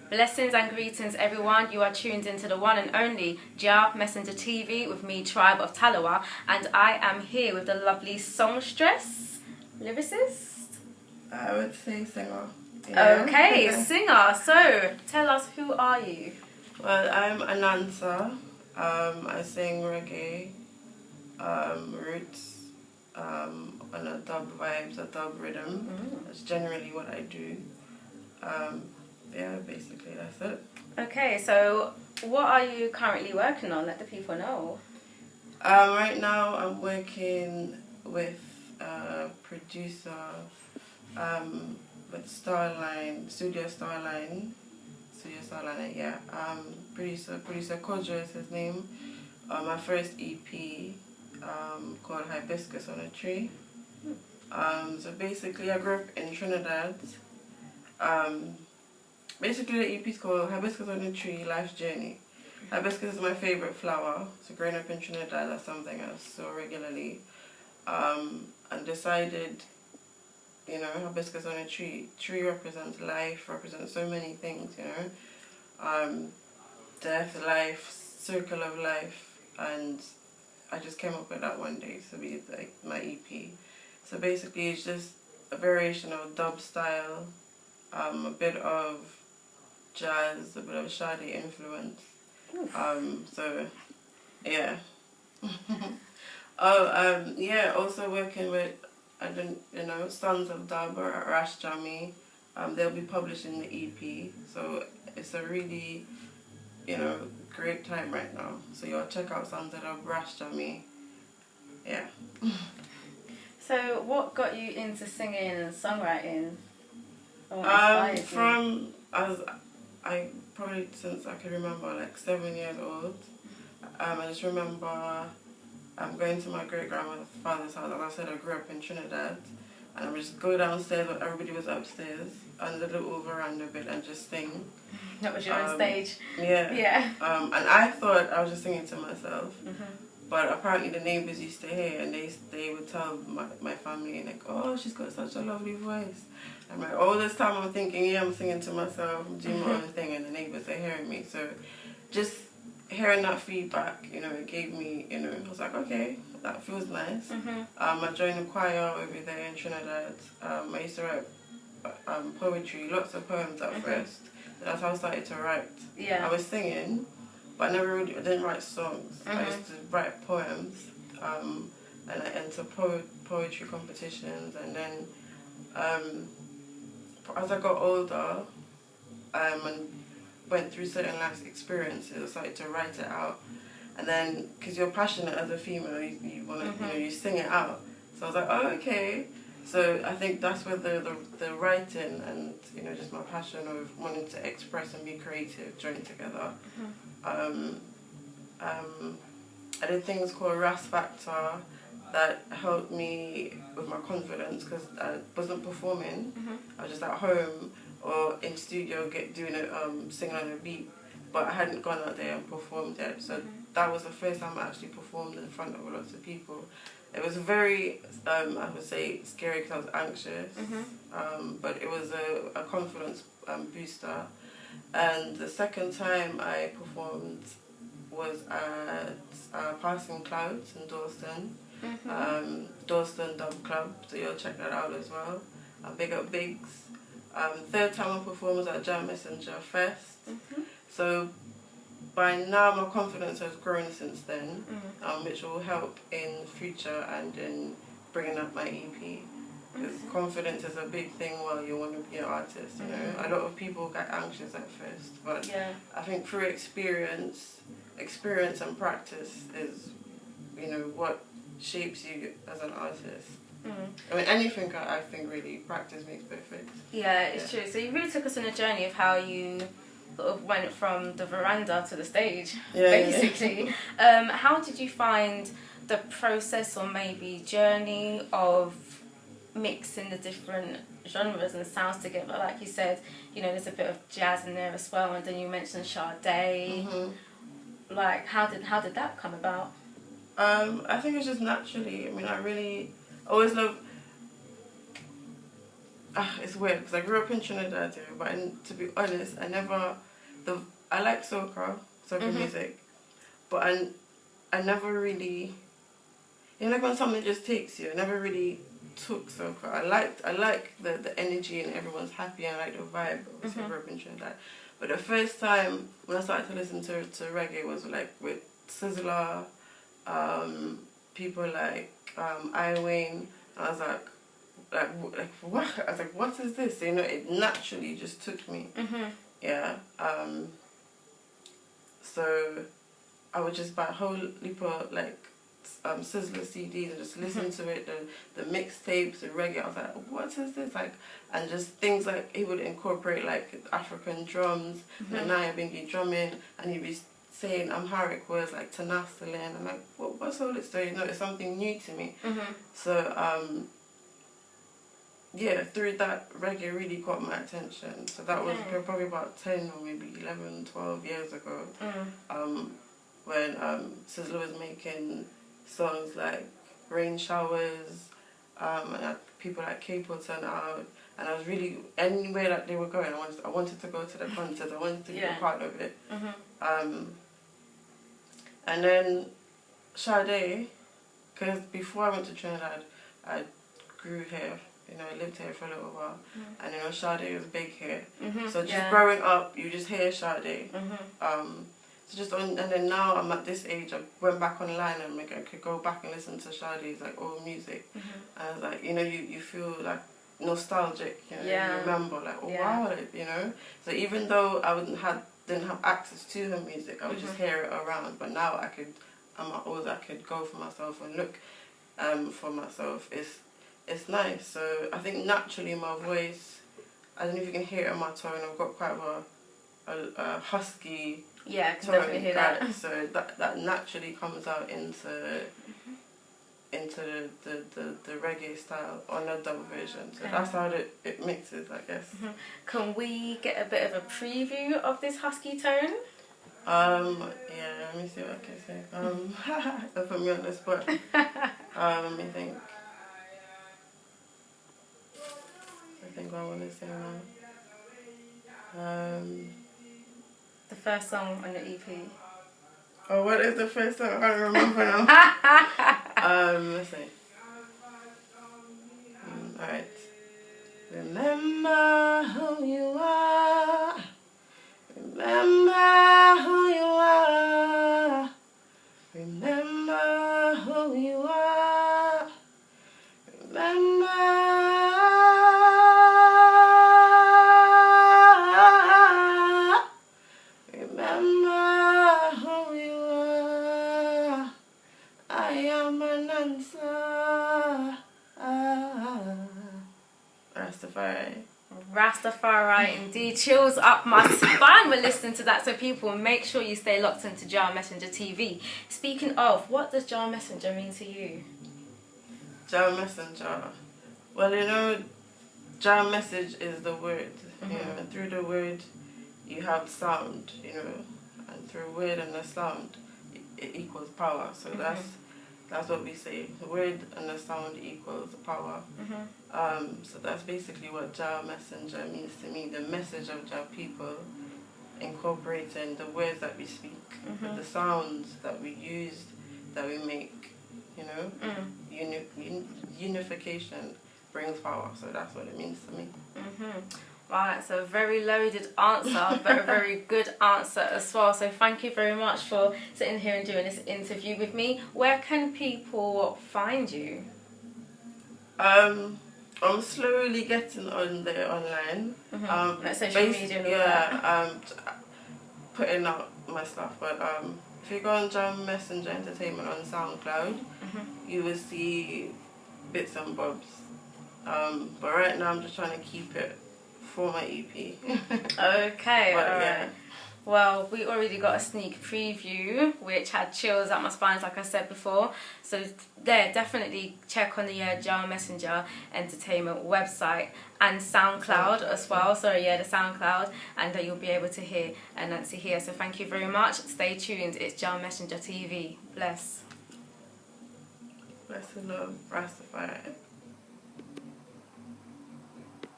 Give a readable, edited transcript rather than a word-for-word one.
Blessings and greetings, everyone. You are tuned into the one and only JAH Messenger TV with me, Tribe of Talawa, and I am here with the lovely songstress, lyricist. I would say singer. Yeah. Okay, singer. So, tell us, who are you? Well, I'm Anansa. I sing reggae, roots, on a dub vibes, a dub rhythm. That's generally what I do. Yeah, basically that's it. Okay, so what are you currently working on? Let the people know. Right now I'm working with a producer with Studio Starline, yeah. Producer Kojo is his name. My first EP called Hibiscus on a Tree. So basically I grew up in Trinidad. Basically the EP is called Hibiscus on a Tree, Life's Journey. Hibiscus is my favourite flower, so growing up in Trinidad, that's something I saw regularly. And decided, you know, hibiscus on a tree. Tree represents life, represents so many things, you know. Death, life, circle of life, and I just came up with that one day to be like my EP. So basically it's just a variation of dub style, a bit of jazz, a bit of Sade influence. So yeah. Yeah, also working with Sons of Dub or Rash Jammy. They'll be publishing the EP. So it's a really, great time right now. So you'll check out Sons of Dub, Rash Jammy. Yeah. So what got you into singing and songwriting? Probably since I could remember, like 7 years old. I just remember going to my great-grandmother's father's house. As I said, I grew up in Trinidad. And I would just go downstairs when everybody was upstairs, under the little veranda bit, and just sing. That was your own stage? Yeah. Yeah. And I thought I was just singing to myself. But apparently the neighbours used to hear, and they would tell my family, like, oh, she's got such a lovely voice. And like, all this time I'm thinking, yeah, I'm singing to myself, I'm doing my own thing, and the neighbours are hearing me. So just hearing that feedback, it gave me, I was like, okay, that feels nice. I joined the choir over there in Trinidad. I used to write poetry, lots of poems at first. That's how I started to write. Yeah. I was singing, but I didn't write songs. I used to write poems, and I entered poetry competitions, and then as I got older, and went through certain life experiences, I started to write it out. And then, because you're passionate as a female, you want to, you sing it out. So I was like, oh, okay. So I think that's where the writing and, just my passion of wanting to express and be creative joined together. I did things called RAS Factor that helped me with my confidence, because I wasn't performing. I was just at home or in studio singing on a beat, but I hadn't gone out there and performed yet. So that was the first time I actually performed in front of lots of people. It was very, I would say, scary because I was anxious, but it was a confidence booster. And the second time I performed was at Passing Clouds in Dalston, Dalston Dub Club, so you'll check that out as well. Big up Bigs. Third time I performed was at JAH Messenger Fest. So by now my confidence has grown since then, which will help in future and in bringing up my EP. Because confidence is a big thing while you want to be an artist, A lot of people get anxious at first, but I think through experience and practice is, what shapes you as an artist. I mean, anything I think really, practice makes perfect. Yeah, it's true. So you really took us on a journey of how you sort of went from the veranda to the stage, basically. How did you find the process or maybe journey of mixing the different genres and sounds together? Like you said, there's a bit of jazz in there as well, and then you mentioned Sade. Like, how did that come about? I think it's just naturally. I mean, I always love it's weird because I grew up in Trinidad, yeah, but to be honest, I like soca music, but I never really, you know, like when something just takes you, I never really took soca. I like the energy and everyone's happy, and I like the vibe. Obviously, I grew up in Trinidad, but the first time when I started to listen to reggae was like with Sizzler, people like I Wayne. I was like what? I was like, what is this? You know, it naturally just took me. Yeah. So I would just buy a whole heap of like Sizzler CDs and just listen to it, the mixtapes, the reggae. I was like, what is this? Like, and just things like he would incorporate like African drums, Naya Bingi drumming, and he'd be saying Amharic words like Tanasale, and I'm like, what's all this? So, you know, it's something new to me. So yeah, through that, reggae really got my attention. So that was probably about 10 or maybe 11, 12 years ago, when Sizzler was making songs like Rain Showers, and people like Capo turn out, and I was really, anywhere that they were going, I wanted to go to the concert, I wanted to be a part of it. And then Sade, because before I went to Trinidad, I grew here. You know, I lived here for a little while, and you know, Sade was big here. So just growing up, you just hear Sade. So just and then now I'm at this age. I went back online and I could go back and listen to Sade's like old music, and I was like, you know, you feel like nostalgic. You know, you remember like, oh wow, like, you know. So even though I didn't have access to her music, I would just hear it around. But now I'm at older, I could go for myself and look for myself. It's nice. So I think naturally my voice, I don't know if you can hear it in my tone, I've got quite a husky tone. I can definitely hear that. So that naturally comes out into the reggae style on a dub version. So that's how it mixes, I guess. Can we get a bit of a preview of this husky tone? Yeah, let me see what I can say. Don't put me on the spot. Let me think. I think I want to sing now. The first song on your EP. Oh, what is the first song? I can't remember now. Let's see. Alright. Remember who you are. Remember who you are. Remember who you are. Remember. Remember who you are. I am Anansa. Rastafari indeed. Chills up my spine when listening to that. So people, make sure you stay locked into JAH Messenger TV. Speaking of, what does JAH Messenger mean to you? JAH Messenger. Well, you know, JAH message is the word. You know, and through the word you have sound, you know, and through word and the sound it equals power. So that's what we say. The word and the sound equals power. So that's basically what JAH Messenger means to me. The message of JAH people, incorporating the words that we speak, the sounds that we use, that we make, you know. Unification brings power. So that's what it means to me. Wow, that's a very loaded answer, but a very good answer as well. So thank you very much for sitting here and doing this interview with me. Where can people find you? I'm slowly getting on there online. Like social media and all that. Putting out my stuff. But if you go on JAH Messenger Entertainment on SoundCloud, you will see bits and bobs. But right now I'm just trying to keep it for my EP. Okay, alright. Yeah. Well, we already got a sneak preview, which had chills up my spine, like I said before. So there, definitely check on the JAH Messenger Entertainment website and SoundCloud as well. Sorry, the SoundCloud, and you'll be able to hear Anansa here. So thank you very much. Stay tuned. It's JAH Messenger TV. Bless. Bless the love, Rastafari.